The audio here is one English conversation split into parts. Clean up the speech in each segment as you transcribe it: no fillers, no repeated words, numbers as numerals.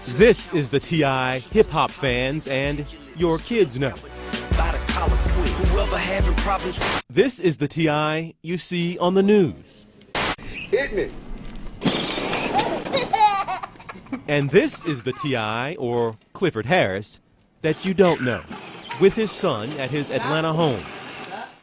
This is the T.I. hip-hop fans and your kids know. This is the T.I. you see on the news. Hit me. And this is the T.I., or Clifford Harris, that you don't know, with his son at his Atlanta home.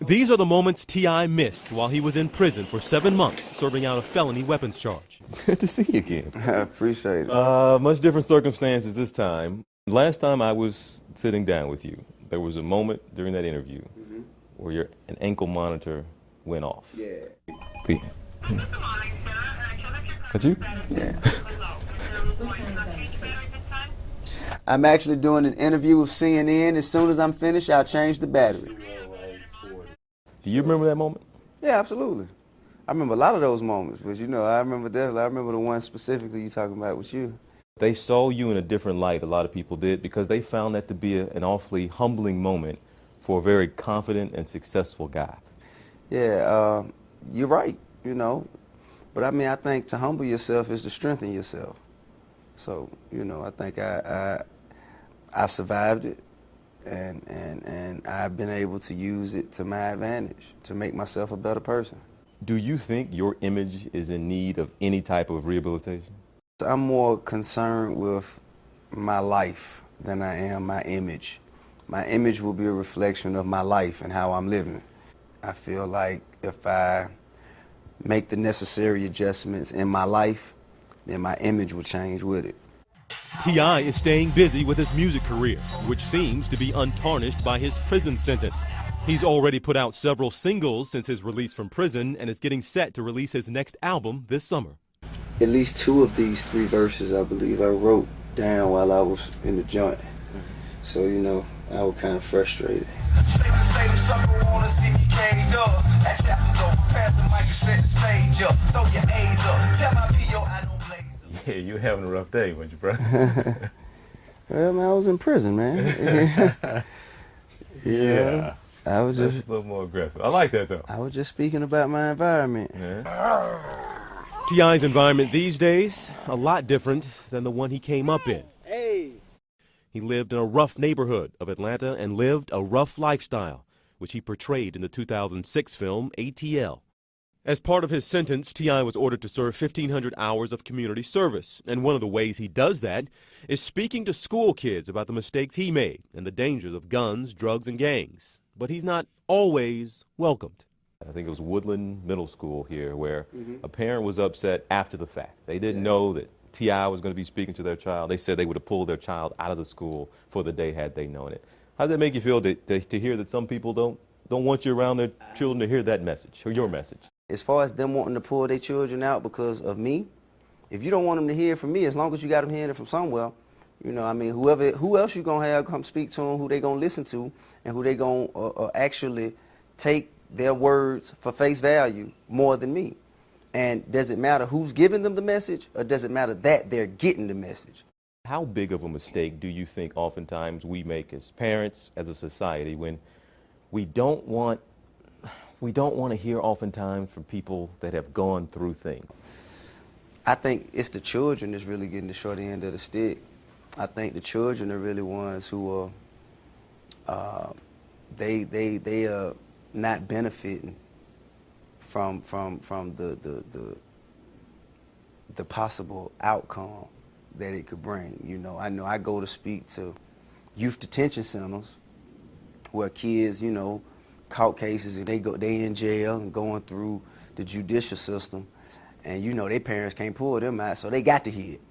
These are the moments T.I. missed while he was in prison for 7 months, serving out a felony weapons charge. Good to see you again. I appreciate it. Much different circumstances this time. Last time I was sitting down with you, there was a moment during that interview where an ankle monitor went off. Yeah. Could you? Yeah. I'm actually doing an interview with CNN. As soon as I'm finished, I'll change the battery. Do you remember that moment? Yeah, absolutely. I remember a lot of those moments, but I remember definitely. I remember the one specifically you talking about with you. They saw you in a different light, a lot of people did, because they found that to be an awfully humbling moment for a very confident and successful guy. Yeah, you're right, But I think to humble yourself is to strengthen yourself. So, I think I survived it, and I've been able to use it to my advantage to make myself a better person. Do you think your image is in need of any type of rehabilitation? I'm more concerned with my life than I am my image. My image will be a reflection of my life and how I'm living. I feel like if I make the necessary adjustments in my life, then my image will change with it. T.I. is staying busy with his music career, which seems to be untarnished by his prison sentence. He's already put out several singles since his release from prison and is getting set to release his next album this summer. At least 2 of these 3 verses, I believe, I wrote down while I was in the joint. So, I was kind of frustrated. Yeah, you were having a rough day, weren't you, bro? Well, man, I was in prison, man. Yeah. I was That's just a little more aggressive. I like that, though. I was just speaking about my environment. Yeah. T.I.'s environment these days, a lot different than the one he came up in. He lived in a rough neighborhood of Atlanta and lived a rough lifestyle, which he portrayed in the 2006 film ATL. As part of his sentence, T.I. was ordered to serve 1,500 hours of community service, and one of the ways he does that is speaking to school kids about the mistakes he made and the dangers of guns, drugs, and gangs. But he's not always welcomed. I think it was Woodland Middle School here where a parent was upset after the fact. They didn't know that T.I. was going to be speaking to their child. They said they would have pulled their child out of the school for the day had they known it. How does that make you feel to hear that some people don't want you around their children to hear that message or your message? As far as them wanting to pull their children out because of me, if you don't want them to hear from me, as long as you got them hearing it from somewhere, who else you gonna have come speak to them, who they gonna listen to, and who they gonna actually take their words for face value more than me. And does it matter who's giving them the message, or does it matter that they're getting the message? How big of a mistake do you think oftentimes we make as parents, as a society, when we don't want to hear oftentimes from people that have gone through things? I think it's the children that's really getting the short end of the stick. I think the children are really ones who are they are not benefiting from the possible outcome that it could bring. I know I go to speak to youth detention centers where kids, caught cases and they in jail and going through the judicial system, and their parents can't pull them out, so they got to hear it.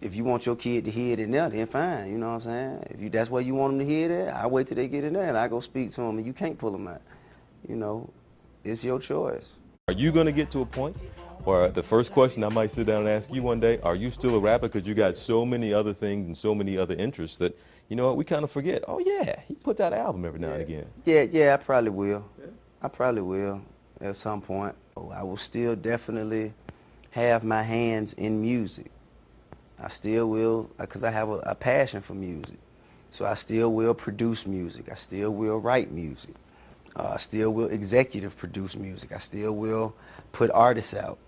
If you want your kid to hear it in there, then fine, you know what I'm saying? If that's where you want them to hear that, I wait till they get in there and I go speak to them, and you can't pull them out. It's your choice. Are you going to get to a point where the first question I might sit down and ask you one day, are you still a rapper? Because you got so many other things and so many other interests that, we kind of forget. Oh, yeah, he puts out an album every now and again. Yeah, I probably will. I probably will at some point. I will still definitely have my hands in music. I still will, because I have a passion for music. So I still will produce music. I still will write music. I still will executive produce music. I still will put artists out.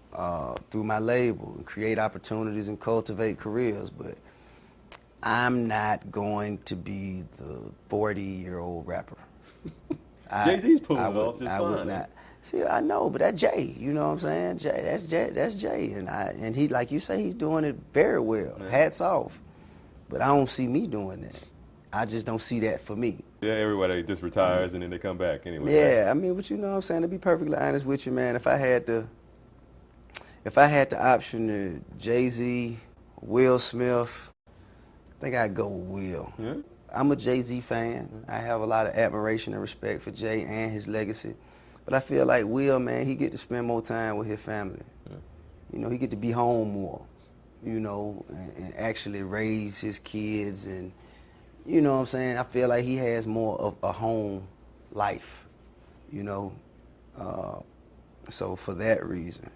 through my label and create opportunities and cultivate careers. But I'm not going to be the 40-year-old rapper. Jay-Z's pulling it off just I fine. would not. See, I know, but that's Jay. You know what I'm saying? Jay. That's Jay, and he, like you say, he's doing it very well. Yeah. Hats off. But I don't see me doing that. I just don't see that for me. Yeah, everybody just retires and then they come back anyway. Yeah, Right? I mean, but you know what I'm saying? To be perfectly honest with you, man, if I had the option to Jay-Z, Will Smith, I think I'd go with Will. Yeah. I'm a Jay-Z fan. I have a lot of admiration and respect for Jay and his legacy. But I feel like Will, man, he get to spend more time with his family. Yeah. You know, he get to be home more, you know, and actually raise his kids. And, you know what I'm saying? I feel like he has more of a home life, you know. So for that reason.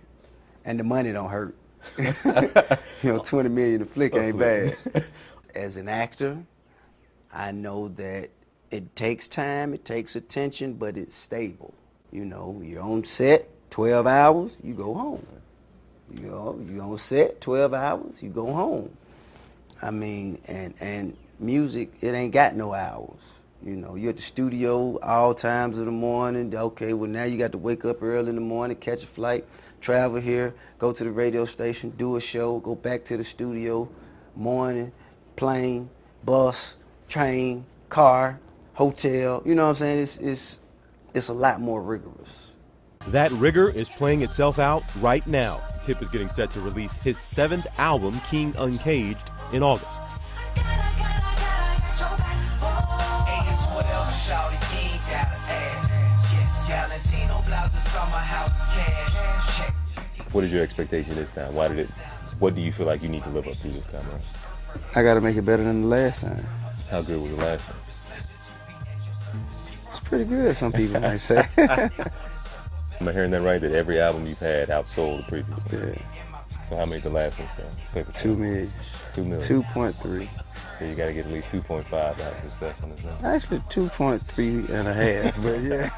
And the money don't hurt. You know, $20 million a flick ain't bad. As an actor, I know that it takes time, it takes attention, but it's stable. You know, you're on set 12 hours, you go home. You know, you're on set 12 hours, you go home. I mean, and music, it ain't got no hours. You know, you're at the studio all times of the morning. Okay, well now you got to wake up early in the morning, catch a flight, travel here, go to the radio station, do a show, go back to the studio, morning, plane, bus, train, car, hotel. You know what I'm saying? It's a lot more rigorous. That rigor is playing itself out right now. Tip is getting set to release his 7th album, King Uncaged, in August. What is your expectation this time? What do you feel like you need to live up to this time around? I got to make it better than the last time. How good was the last one? It's pretty good, some people might say. Am I hearing that right? That every album you've had outsold the previous one? Yeah. So how many the last one sell? 2 million. 2 million. 2.3. So you got to get at least 2.5 out of success on this one. Actually, 2.3 and a half, but yeah.